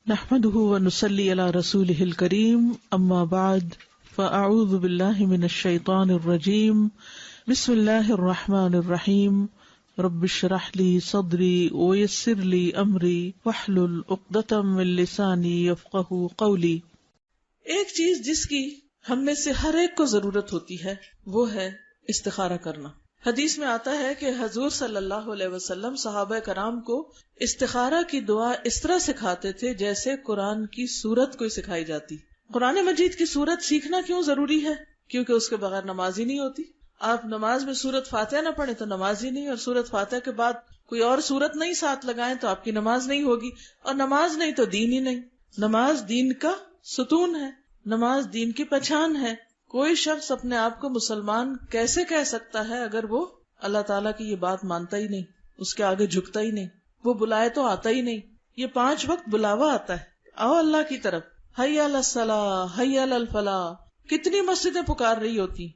نحمده ونصلي على رسوله الكريم اما بعد فاعوذ بالله من الشيطان الرجيم بسم الله الرحمن الرحيم رب اشرح لي صدري ويسر لي امري واحلل عقدة من لساني يفقهوا قولي۔ ایک چیز جس کی ہم میں سے ہر ایک کو ضرورت ہوتی ہے وہ ہے استخارہ کرنا۔ حدیث میں آتا ہے کہ حضور صلی اللہ علیہ وسلم صحابہ کرام کو استخارہ کی دعا اس طرح سکھاتے تھے جیسے قرآن کی سورت کوئی سکھائی جاتی۔ قرآن مجید کی سورت سیکھنا کیوں ضروری ہے؟ کیونکہ اس کے بغیر نماز ہی نہیں ہوتی۔ آپ نماز میں سورت فاتحہ نہ پڑھیں تو نماز ہی نہیں، اور سورت فاتحہ کے بعد کوئی اور سورت نہیں ساتھ لگائیں تو آپ کی نماز نہیں ہوگی، اور نماز نہیں تو دین ہی نہیں۔ نماز دین کا ستون ہے، نماز دین کی پہچان ہے۔ کوئی شخص اپنے آپ کو مسلمان کیسے کہہ سکتا ہے اگر وہ اللہ تعالیٰ کی یہ بات مانتا ہی نہیں، اس کے آگے جھکتا ہی نہیں، وہ بلائے تو آتا ہی نہیں۔ یہ 5 وقت بلاوا آتا ہے، آؤ اللہ کی طرف، حی علی الصلاۃ، حی علی الفلاح، کتنی مسجدیں پکار رہی ہوتی،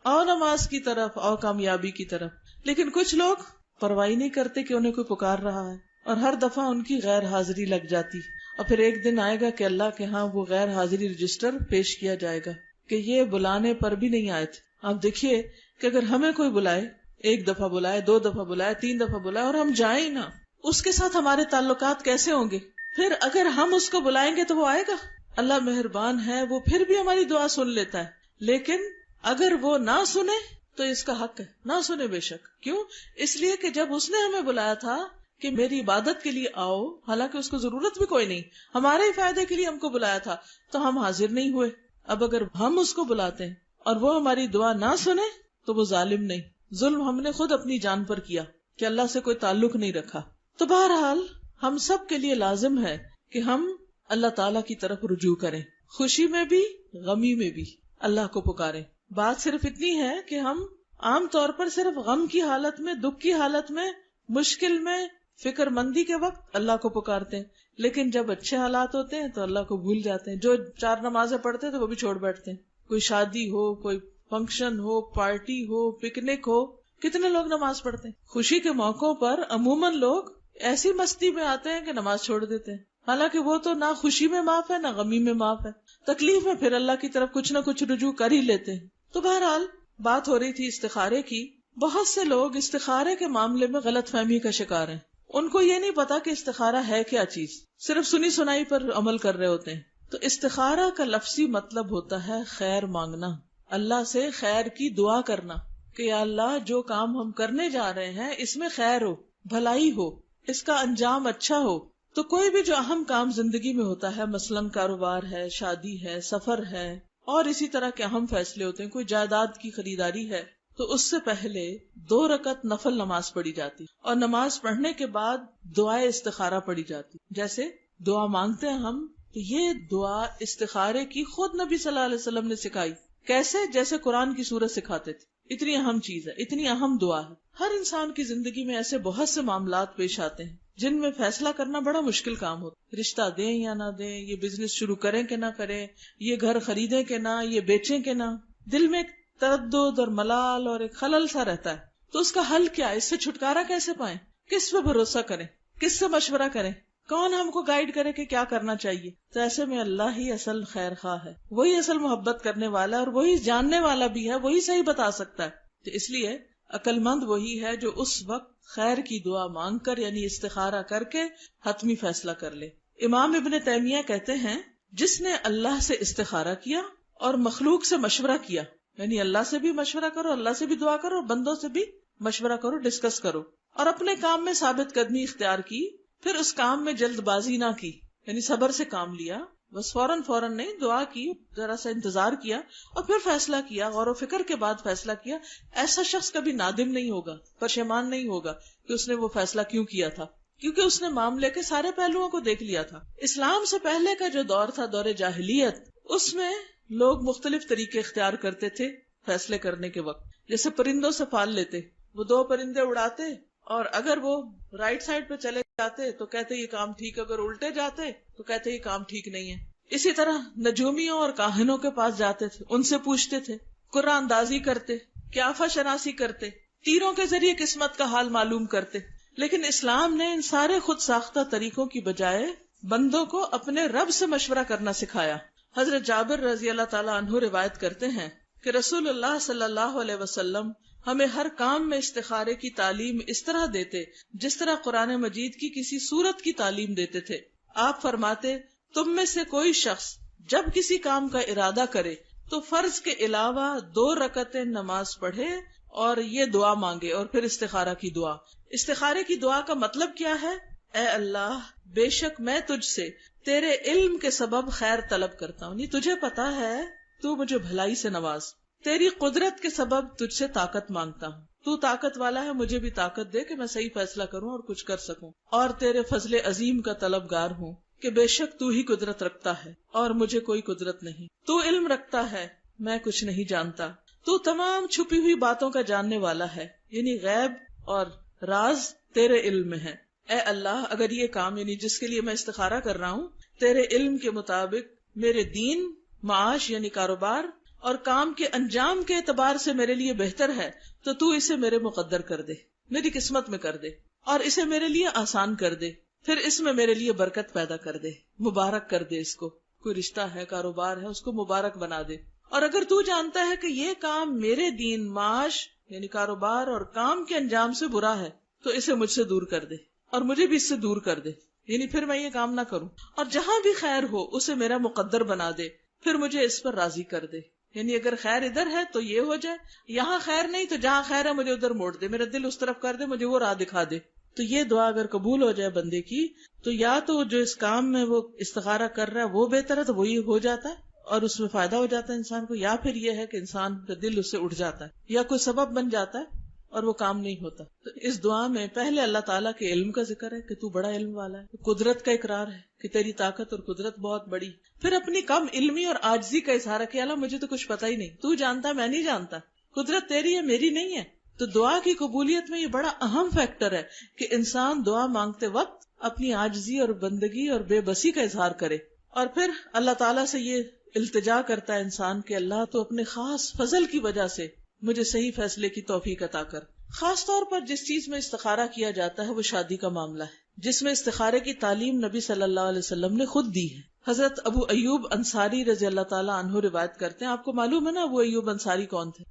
آؤ نماز کی طرف، آؤ کامیابی کی طرف۔ لیکن کچھ لوگ پرواہ نہیں کرتے کہ انہیں کوئی پکار رہا ہے، اور ہر دفعہ ان کی غیر حاضری لگ جاتی، اور پھر ایک دن آئے گا کہ اللہ کے ہاں وہ غیر حاضری رجسٹر پیش کیا جائے گا کہ یہ بلانے پر بھی نہیں آئے تھے۔ آپ دیکھیے کہ اگر ہمیں کوئی بلائے، 1 دفعہ بلائے، 2 دفعہ بلائے، 3 دفعہ بلائے، اور ہم جائیں ہی نہ، اس کے ساتھ ہمارے تعلقات کیسے ہوں گے؟ پھر اگر ہم اس کو بلائیں گے تو وہ آئے گا؟ اللہ مہربان ہے، وہ پھر بھی ہماری دعا سن لیتا ہے، لیکن اگر وہ نہ سنے تو اس کا حق ہے، نہ سنے بے شک۔ کیوں؟ اس لیے کہ جب اس نے ہمیں بلایا تھا کہ میری عبادت کے لیے آؤ، حالانکہ اس کو ضرورت بھی کوئی نہیں، ہمارے ہی فائدے کے لیے ہم کو بلایا تھا، تو ہم حاضر نہیں ہوئے۔ اب اگر ہم اس کو بلاتے ہیں اور وہ ہماری دعا نہ سنے تو وہ ظالم نہیں، ظلم ہم نے خود اپنی جان پر کیا کہ اللہ سے کوئی تعلق نہیں رکھا۔ تو بہرحال ہم سب کے لیے لازم ہے کہ ہم اللہ تعالیٰ کی طرف رجوع کریں، خوشی میں بھی غمی میں بھی اللہ کو پکاریں۔ بات صرف اتنی ہے کہ ہم عام طور پر صرف غم کی حالت میں، دکھ کی حالت میں، مشکل میں، فکر مندی کے وقت اللہ کو پکارتے ہیں، لیکن جب اچھے حالات ہوتے ہیں تو اللہ کو بھول جاتے ہیں۔ جو 4 نمازیں پڑھتے ہیں تو وہ بھی چھوڑ بیٹھتے ہیں۔ کوئی شادی ہو، کوئی فنکشن ہو، پارٹی ہو، پکنک ہو، کتنے لوگ نماز پڑھتے ہیں؟ خوشی کے موقعوں پر عموماً لوگ ایسی مستی میں آتے ہیں کہ نماز چھوڑ دیتے ہیں، حالانکہ وہ تو نہ خوشی میں معاف ہے نہ غمی میں معاف ہے، تکلیف میں پھر اللہ کی طرف کچھ نہ کچھ رجوع کر ہی لیتے ہیں۔ تو بہرحال بات ہو رہی تھی استخارے کی۔ بہت سے لوگ استخارے کے معاملے میں غلط فہمی کا شکار ہیں۔ ان کو یہ نہیں پتا کہ استخارہ ہے کیا چیز، صرف سنی سنائی پر عمل کر رہے ہوتے ہیں۔ تو استخارہ کا لفظی مطلب ہوتا ہے خیر مانگنا، اللہ سے خیر کی دعا کرنا کہ یا اللہ جو کام ہم کرنے جا رہے ہیں اس میں خیر ہو، بھلائی ہو، اس کا انجام اچھا ہو۔ تو کوئی بھی جو اہم کام زندگی میں ہوتا ہے، مثلاً کاروبار ہے، شادی ہے، سفر ہے، اور اسی طرح کے اہم فیصلے ہوتے ہیں، کوئی جائیداد کی خریداری ہے، تو اس سے پہلے 2 رکعت نفل نماز پڑھی جاتی، اور نماز پڑھنے کے بعد دعائے استخارہ پڑھی جاتی۔ جیسے دعا مانگتے ہیں ہم، تو یہ دعا استخارے کی خود نبی صلی اللہ علیہ وسلم نے سکھائی۔ کیسے؟ جیسے قرآن کی سورت سکھاتے تھے۔ اتنی اہم چیز ہے، اتنی اہم دعا ہے۔ ہر انسان کی زندگی میں ایسے بہت سے معاملات پیش آتے ہیں جن میں فیصلہ کرنا بڑا مشکل کام ہوتا ہے۔ رشتہ دیں یا نہ دیں، یہ بزنس شروع کریں کہ نہ کریں، یہ گھر خریدیں کہ نہ، یہ بیچیں کہ نہ، دل میں ایک تردد اور ملال اور ایک خلل سا رہتا ہے۔ تو اس کا حل کیا ہے؟ اس سے چھٹکارا کیسے پائیں؟ کس پہ بھروسہ کریں؟ کس سے مشورہ کریں؟ کون ہم کو گائیڈ کرے کہ کیا کرنا چاہیے؟ تو ایسے میں اللہ ہی اصل خیر خواہ ہے، وہی اصل محبت کرنے والا ہے، اور وہی جاننے والا بھی ہے، وہی صحیح بتا سکتا ہے۔ تو اس لیے عقل مند وہی ہے جو اس وقت خیر کی دعا مانگ کر، یعنی استخارہ کر کے حتمی فیصلہ کر لے۔ امام ابن تیمیہ کہتے ہیں جس نے اللہ سے استخارہ کیا اور مخلوق سے مشورہ کیا، یعنی اللہ سے بھی مشورہ کرو، اللہ سے بھی دعا کرو، اور بندوں سے بھی مشورہ کرو، ڈسکس کرو، اور اپنے کام میں ثابت قدمی اختیار کی، پھر اس کام میں جلد بازی نہ کی، یعنی صبر سے کام لیا، بس فوراً نہیں، دعا کی، ذرا سا انتظار کیا، اور پھر فیصلہ کیا، غور و فکر کے بعد فیصلہ کیا، ایسا شخص کبھی نادم نہیں ہوگا، پشیمان نہیں ہوگا کہ اس نے وہ فیصلہ کیوں کیا تھا، کیونکہ اس نے معاملے کے سارے پہلوؤں کو دیکھ لیا تھا۔ اسلام سے پہلے کا جو دور تھا، دور جاہلیت، اس میں لوگ مختلف طریقے اختیار کرتے تھے فیصلے کرنے کے وقت۔ جیسے پرندوں سے پال لیتے، وہ 2 پرندے اڑاتے، اور اگر وہ رائٹ سائڈ پہ چلے جاتے تو کہتے یہ کام ٹھیک ہے، اگر الٹے جاتے تو کہتے یہ کام ٹھیک نہیں ہے۔ اسی طرح نجومیوں اور کاہنوں کے پاس جاتے تھے، ان سے پوچھتے تھے، قرآن اندازی کرتے، قیافہ شناسی کرتے، تیروں کے ذریعے قسمت کا حال معلوم کرتے۔ لیکن اسلام نے ان سارے خود ساختہ طریقوں کی بجائے بندوں کو اپنے رب سے مشورہ کرنا سکھایا۔ حضرت جابر رضی اللہ تعالیٰ عنہ روایت کرتے ہیں کہ رسول اللہ صلی اللہ علیہ وسلم ہمیں ہر کام میں استخارے کی تعلیم اس طرح دیتے جس طرح قرآن مجید کی کسی سورت کی تعلیم دیتے تھے۔ آپ فرماتے، تم میں سے کوئی شخص جب کسی کام کا ارادہ کرے تو فرض کے علاوہ 2 رکعتیں نماز پڑھے اور یہ دعا مانگے، اور پھر استخارہ کی دعا۔ استخارے کی دعا کا مطلب کیا ہے؟ اے اللہ، بے شک میں تجھ سے تیرے علم کے سبب خیر طلب کرتا ہوں، تجھے پتا ہے تو مجھے بھلائی سے نواز، تیری قدرت کے سبب تجھ سے طاقت مانگتا ہوں، تو طاقت والا ہے، مجھے بھی طاقت دے کہ میں صحیح فیصلہ کروں اور کچھ کر سکوں، اور تیرے فضل عظیم کا طلبگار ہوں کہ بے شک تو ہی قدرت رکھتا ہے اور مجھے کوئی قدرت نہیں، تو علم رکھتا ہے میں کچھ نہیں جانتا، تو تمام چھپی ہوئی باتوں کا جاننے والا ہے، یعنی غیب اور راز تیرے علم میں ہے۔ اے اللہ، اگر یہ کام یعنی جس کے لیے میں استخارہ کر رہا ہوں تیرے علم کے مطابق میرے دین، معاش یعنی کاروبار اور کام کے انجام کے اعتبار سے میرے لیے بہتر ہے تو تو اسے میرے مقدر کر دے، میری قسمت میں کر دے، اور اسے میرے لیے آسان کر دے، پھر اس میں میرے لیے برکت پیدا کر دے، مبارک کر دے، اس کو کوئی رشتہ ہے، کاروبار ہے، اس کو مبارک بنا دے۔ اور اگر تو جانتا ہے کہ یہ کام میرے دین، معاش یعنی کاروبار اور کام کے انجام سے برا ہے تو اسے مجھ سے دور کر دے اور مجھے بھی اس سے دور کر دے، یعنی پھر میں یہ کام نہ کروں، اور جہاں بھی خیر ہو اسے میرا مقدر بنا دے، پھر مجھے اس پر راضی کر دے، یعنی اگر خیر ادھر ہے تو یہ ہو جائے، یہاں خیر نہیں تو جہاں خیر ہے مجھے ادھر موڑ دے، میرا دل اس طرف کر دے، مجھے وہ راہ دکھا دے۔ تو یہ دعا اگر قبول ہو جائے بندے کی تو یا تو جو اس کام میں وہ استخارہ کر رہا ہے وہ بہتر ہے تو وہی ہو جاتا ہے اور اس میں فائدہ ہو جاتا ہے انسان کو، یا پھر یہ ہے کہ انسان کا دل اس سے اٹھ جاتا ہے یا کوئی سبب بن جاتا ہے اور وہ کام نہیں ہوتا۔ تو اس دعا میں پہلے اللہ تعالیٰ کے علم کا ذکر ہے کہ تو بڑا علم والا ہے، قدرت کا اقرار ہے کہ تیری طاقت اور قدرت بہت بڑی، پھر اپنی کم علمی اور عاجزی کا اظہار ہے کہ اللہ مجھے تو کچھ پتا ہی نہیں، تو جانتا میں نہیں جانتا، قدرت تیری ہے میری نہیں ہے۔ تو دعا کی قبولیت میں یہ بڑا اہم فیکٹر ہے کہ انسان دعا مانگتے وقت اپنی عاجزی اور بندگی اور بے بسی کا اظہار کرے، اور پھر اللہ تعالیٰ سے یہ التجا کرتا ہے انسان کہ اللہ تو اپنے خاص فضل کی وجہ سے مجھے صحیح فیصلے کی توفیق عطا کر۔ خاص طور پر جس چیز میں استخارہ کیا جاتا ہے وہ شادی کا معاملہ ہے، جس میں استخارے کی تعلیم نبی صلی اللہ علیہ وسلم نے خود دی ہے۔ حضرت ابو ایوب انصاری رضی اللہ تعالیٰ عنہ روایت کرتے ہیں، آپ کو معلوم ہے نا ابو ایوب انصاری کون تھے؟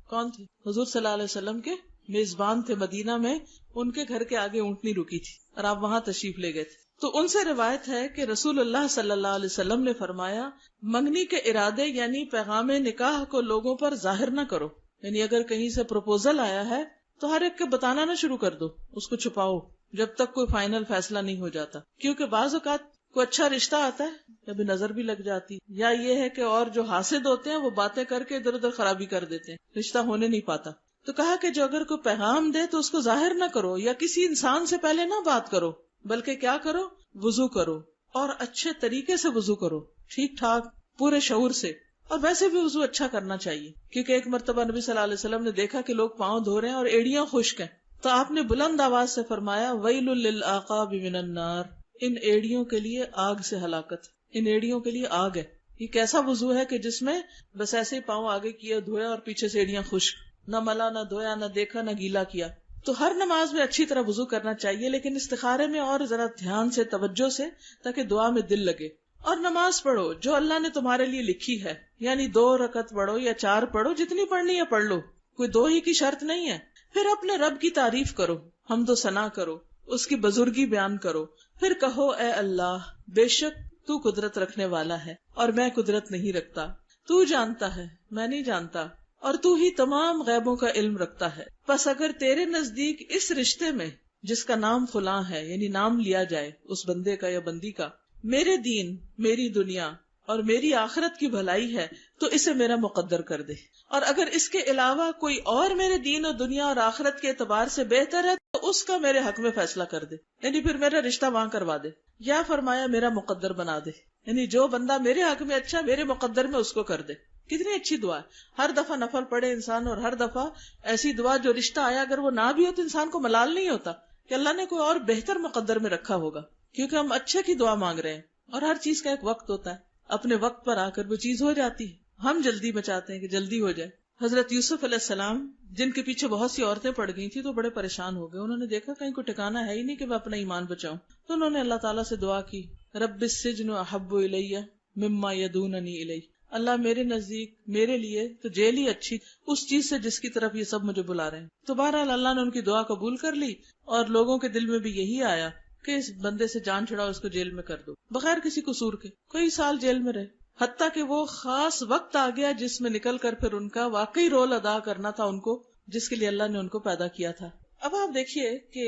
حضور صلی اللہ علیہ وسلم کے میزبان تھے، مدینہ میں ان کے گھر کے آگے اونٹنی رکی تھی اور آپ وہاں تشریف لے گئے تھے۔ تو ان سے روایت ہے کہ رسول اللہ صلی اللہ علیہ وسلم نے فرمایا، منگنی کے ارادے یعنی پیغام نکاح کو لوگوں پر ظاہر نہ کرو، یعنی اگر کہیں سے پروپوزل آیا ہے تو ہر ایک کے بتانا نہ شروع کر دو، اس کو چھپاؤ جب تک کوئی فائنل فیصلہ نہیں ہو جاتا، کیونکہ بعض اوقات کوئی اچھا رشتہ آتا ہے کبھی نظر بھی لگ جاتی، یا یہ ہے کہ اور جو حاسد ہوتے ہیں وہ باتیں کر کے ادھر ادھر خرابی کر دیتے ہیں، رشتہ ہونے نہیں پاتا۔ تو کہا کہ جو اگر کوئی پیغام دے تو اس کو ظاہر نہ کرو، یا کسی انسان سے پہلے نہ بات کرو، بلکہ کیا کرو، وضو کرو، اور اچھے طریقے سے وضو کرو، ٹھیک ٹھاک پورے شعور سے، اور ویسے بھی وضو اچھا کرنا چاہیے، کیونکہ ایک مرتبہ نبی صلی اللہ علیہ وسلم نے دیکھا کہ لوگ پاؤں دھو رہے ہیں اور ایڑیاں خشک ہیں، تو آپ نے بلند آواز سے فرمایا، ویل للعقاب من النار، ان ایڑیوں کے لیے آگ سے ہلاکت، ان ایڑیوں کے لیے آگ ہے۔ یہ کیسا وضو ہے کہ جس میں بس ایسے ہی پاؤں آگے کیا، دھویا اور پیچھے سے ایڑیاں خشک، نہ ملا نہ دھویا نہ دیکھا نہ گیلا کیا۔ تو ہر نماز میں اچھی طرح وضو کرنا چاہیے، لیکن استخارے میں اور ذرا دھیان سے، توجہ سے، تاکہ دعا میں دل لگے۔ اور نماز پڑھو جو اللہ نے تمہارے لیے لکھی ہے، یعنی 2 رکعت پڑھو یا 4 پڑھو، جتنی پڑھنی ہے پڑھ لو، کوئی 2 ہی کی شرط نہیں ہے۔ پھر اپنے رب کی تعریف کرو، حمد و ثنا کرو، اس کی بزرگی بیان کرو، پھر کہو، اے اللہ، بے شک تو قدرت رکھنے والا ہے اور میں قدرت نہیں رکھتا، تو جانتا ہے میں نہیں جانتا، اور تو ہی تمام غیبوں کا علم رکھتا ہے، پس اگر تیرے نزدیک اس رشتے میں جس کا نام فلاں ہے، یعنی نام لیا جائے اس بندے کا یا بندی کا، میرے دین، میری دنیا اور میری آخرت کی بھلائی ہے تو اسے میرا مقدر کر دے، اور اگر اس کے علاوہ کوئی اور میرے دین اور دنیا اور آخرت کے اعتبار سے بہتر ہے تو اس کا میرے حق میں فیصلہ کر دے، یعنی پھر میرا رشتہ وہاں کروا دے، یا فرمایا میرا مقدر بنا دے، یعنی جو بندہ میرے حق میں اچھا میرے مقدر میں اس کو کر دے۔ کتنی اچھی دعا ہے، ہر دفعہ نفل پڑھے انسان، اور ہر دفعہ ایسی دعا جو رشتہ آیا اگر وہ نہ بھی ہو تو انسان کو ملال نہیں ہوتا کہ اللہ نے کوئی اور بہتر مقدر میں رکھا ہوگا، کیونکہ ہم اچھے کی دعا مانگ رہے ہیں، اور ہر چیز کا ایک وقت ہوتا ہے، اپنے وقت پر آ کر وہ چیز ہو جاتی ہے، ہم جلدی میں چاہتے ہیں کہ جلدی ہو جائے، حضرت یوسف علیہ السلام جن کے پیچھے بہت سی عورتیں پڑ گئی تھی تو بڑے پریشان ہو گئے. انہوں نے دیکھا کہیں کوئی ٹھکانا ہے ہی نہیں کہ میں اپنا ایمان بچاؤں, تو انہوں نے اللہ تعالیٰ سے دعا کی, رب السجن احب الی مما یدوننی الی, اللہ میرے نزدیک میرے لیے تو جیل ہی اچھی اس چیز سے جس کی طرف یہ سب مجھے بلا رہے ہیں. تو بہرحال اللہ نے ان کی دعا قبول کر لی اور لوگوں کے دل میں بھی یہی آیا کہ اس بندے سے جان چھڑاؤ, اس کو جیل میں کر دو بغیر کسی قصور کے. کئی سال جیل میں رہے, حتیٰ کہ وہ خاص وقت آ گیا جس میں نکل کر پھر ان کا واقعی رول ادا کرنا تھا ان کو, جس کے لیے اللہ نے ان کو پیدا کیا تھا. اب آپ دیکھیے کہ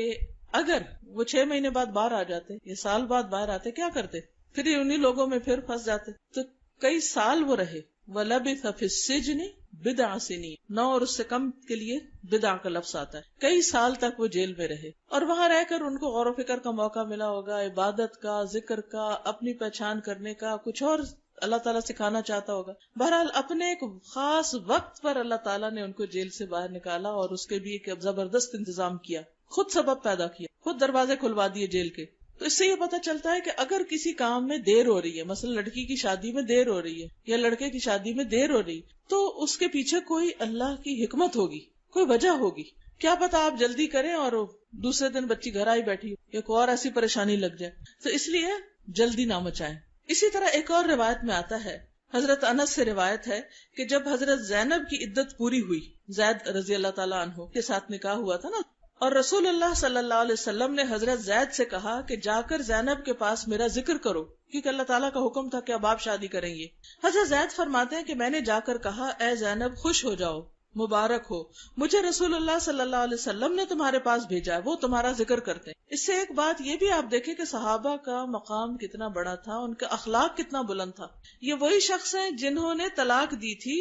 اگر وہ 6 مہینے بعد باہر آ جاتے یا سال بعد باہر آتے, کیا کرتے؟ پھر انہی لوگوں میں پھر پھنس جاتے. تو کئی سال وہ رہے. وَلَبِثَ فِي السِّجْنِ بِضْعَ سِنِينَ, 9 اور اس سے کم کے لیے بدع کا لفظ آتا ہے. کئی سال تک وہ جیل میں رہے اور وہاں رہ کر ان کو غور و فکر کا موقع ملا ہوگا, عبادت کا, ذکر کا, اپنی پہچان کرنے کا, کچھ اور اللہ تعالیٰ سکھانا چاہتا ہوگا. بہرحال اپنے ایک خاص وقت پر اللہ تعالیٰ نے ان کو جیل سے باہر نکالا اور اس کے بھی ایک زبردست انتظام کیا, خود سبب پیدا کیا, خود دروازے کھلوا دیے جیل کے. تو اس سے یہ پتہ چلتا ہے کہ اگر کسی کام میں دیر ہو رہی ہے, مثلا لڑکی کی شادی میں دیر ہو رہی ہے یا لڑکے کی شادی میں دیر ہو رہی, تو اس کے پیچھے کوئی اللہ کی حکمت ہوگی, کوئی وجہ ہوگی. کیا پتا آپ جلدی کریں اور دوسرے دن بچی گھر آئی بیٹھی ہو یا کوئی اور ایسی پریشانی لگ جائے, تو اس لیے جلدی نہ مچائیں. اسی طرح ایک اور روایت میں آتا ہے, حضرت انس سے روایت ہے کہ جب حضرت زینب کی عدت پوری ہوئی, زید رضی اللہ تعالیٰ عنہ کے ساتھ نکاح ہوا تھا نا, اور رسول اللہ صلی اللہ علیہ وسلم نے حضرت زید سے کہا کہ جا کر زینب کے پاس میرا ذکر کرو, کیونکہ اللہ تعالیٰ کا حکم تھا کہ اب آپ شادی کریں گے. حضرت زید فرماتے ہیں کہ میں نے جا کر کہا, اے زینب خوش ہو جاؤ, مبارک ہو, مجھے رسول اللہ صلی اللہ علیہ وسلم نے تمہارے پاس بھیجا ہے, وہ تمہارا ذکر کرتے ہیں. اس سے ایک بات یہ بھی آپ دیکھیں کہ صحابہ کا مقام کتنا بڑا تھا, ان کا اخلاق کتنا بلند تھا. یہ وہی شخص ہیں جنہوں نے طلاق دی تھی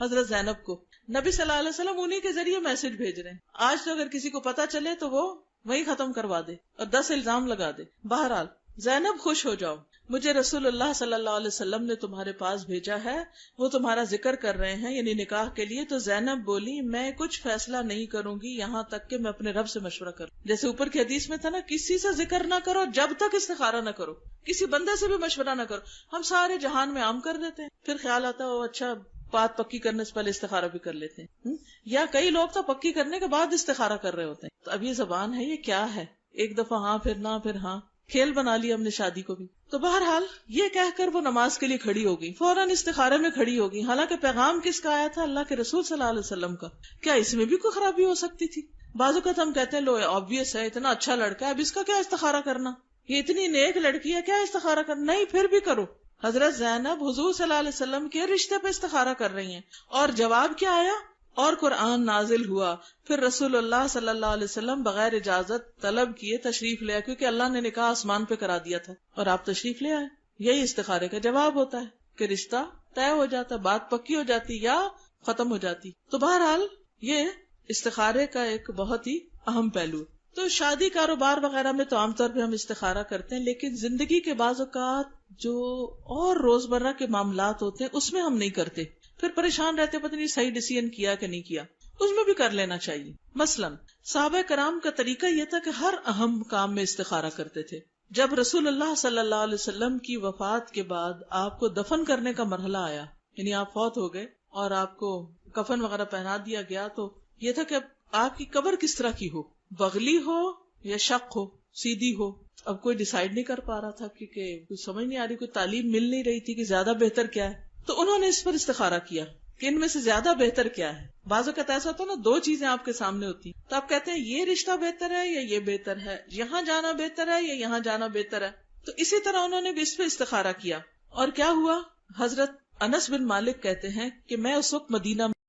حضرت زینب کو, نبی صلی اللہ علیہ وسلم انہی کے ذریعے میسج بھیج رہے ہیں. آج تو اگر کسی کو پتا چلے تو وہ وہی ختم کروا دے اور 10 الزام لگا دے. بہرحال زینب خوش ہو جاؤ, مجھے رسول اللہ صلی اللہ علیہ وسلم نے تمہارے پاس بھیجا ہے, وہ تمہارا ذکر کر رہے ہیں, یعنی نکاح کے لیے. تو زینب بولی, میں کچھ فیصلہ نہیں کروں گی یہاں تک کہ میں اپنے رب سے مشورہ کروں. جیسے اوپر کی حدیث میں تھا نا, کسی سے ذکر نہ کرو جب تک استخارہ نہ کرو, کسی بندے سے بھی مشورہ نہ کرو. ہم سارے جہان میں عام کر دیتے ہیں, پھر خیال آتا ہے اچھا بات پکی کرنے سے پہلے استخارہ بھی کر لیتے ہیں, یا کئی لوگ تو پکی کرنے کے بعد استخارہ کر رہے ہوتے ہیں. تو اب یہ زبان ہے, یہ کیا ہے, ایک دفعہ ہاں پھر نہ, پھر ہاں, کھیل بنا لیا ہم نے شادی کو بھی. تو بہرحال یہ کہہ کر وہ نماز کے لیے کھڑی ہو گئی, فوراً استخارے میں کھڑی ہو گئی. حالانکہ پیغام کس کا آیا تھا؟ اللہ کے رسول صلی اللہ علیہ وسلم کا. کیا اس میں بھی کوئی خرابی ہو سکتی تھی؟ بعض اوقات ہم کہتے ہیں لو آبویس ہے, اتنا اچھا لڑکا ہے, اب اس کا کیا استخارہ کرنا, یہ اتنی نیک لڑکی ہے, کیا استخارہ کرنا. نہیں, پھر بھی کرو. حضرت زینب حضور صلی اللہ علیہ وسلم کے رشتے پہ استخارہ کر رہی ہیں, اور جواب کیا آیا؟ اور قرآن نازل ہوا. پھر رسول اللہ صلی اللہ علیہ وسلم بغیر اجازت طلب کیے تشریف لے آئے, کیونکہ اللہ نے نکاح آسمان پہ کرا دیا تھا اور آپ تشریف لے آئے. یہی استخارے کا جواب ہوتا ہے کہ رشتہ طے ہو جاتا, بات پکی ہو جاتی یا ختم ہو جاتی. تو بہرحال یہ استخارے کا ایک بہت ہی اہم پہلو ہے. تو شادی کاروبار وغیرہ میں تو عام طور پہ ہم استخارہ کرتے ہیں, لیکن زندگی کے بعض اوقات جو اور روزمرہ کے معاملات ہوتے ہیں اس میں ہم نہیں کرتے, پھر پریشان رہتے پتہ نہیں صحیح ڈیسیژن کیا کہ نہیں کیا. اس میں بھی کر لینا چاہیے. مثلاً صحابہ کرام کا طریقہ یہ تھا کہ ہر اہم کام میں استخارہ کرتے تھے. جب رسول اللہ صلی اللہ علیہ وسلم کی وفات کے بعد آپ کو دفن کرنے کا مرحلہ آیا, یعنی آپ فوت ہو گئے اور آپ کو کفن وغیرہ پہنا دیا گیا, تو یہ تھا کہ آپ کی قبر کس طرح کی ہو, بغلی ہو یا شق ہو, سیدھی ہو. اب کوئی ڈیسائیڈ نہیں کر پا رہا تھا کیونکہ کوئی سمجھ نہیں آ رہی, کوئی تعلیم مل نہیں رہی تھی کہ زیادہ بہتر کیا ہے. تو انہوں نے اس پر استخارہ کیا کہ ان میں سے زیادہ بہتر کیا ہے. بعض اوقات ایسا ہوتا ہے نا, 2 چیزیں آپ کے سامنے ہوتی ہیں, تو آپ کہتے ہیں یہ رشتہ بہتر ہے یا یہ بہتر ہے, یہاں جانا بہتر ہے یا یہاں جانا بہتر ہے. تو اسی طرح انہوں نے بھی اس پہ استخارہ کیا. اور کیا ہوا؟ حضرت انس بن مالک کہتے ہیں کہ میں اس وقت مدینہ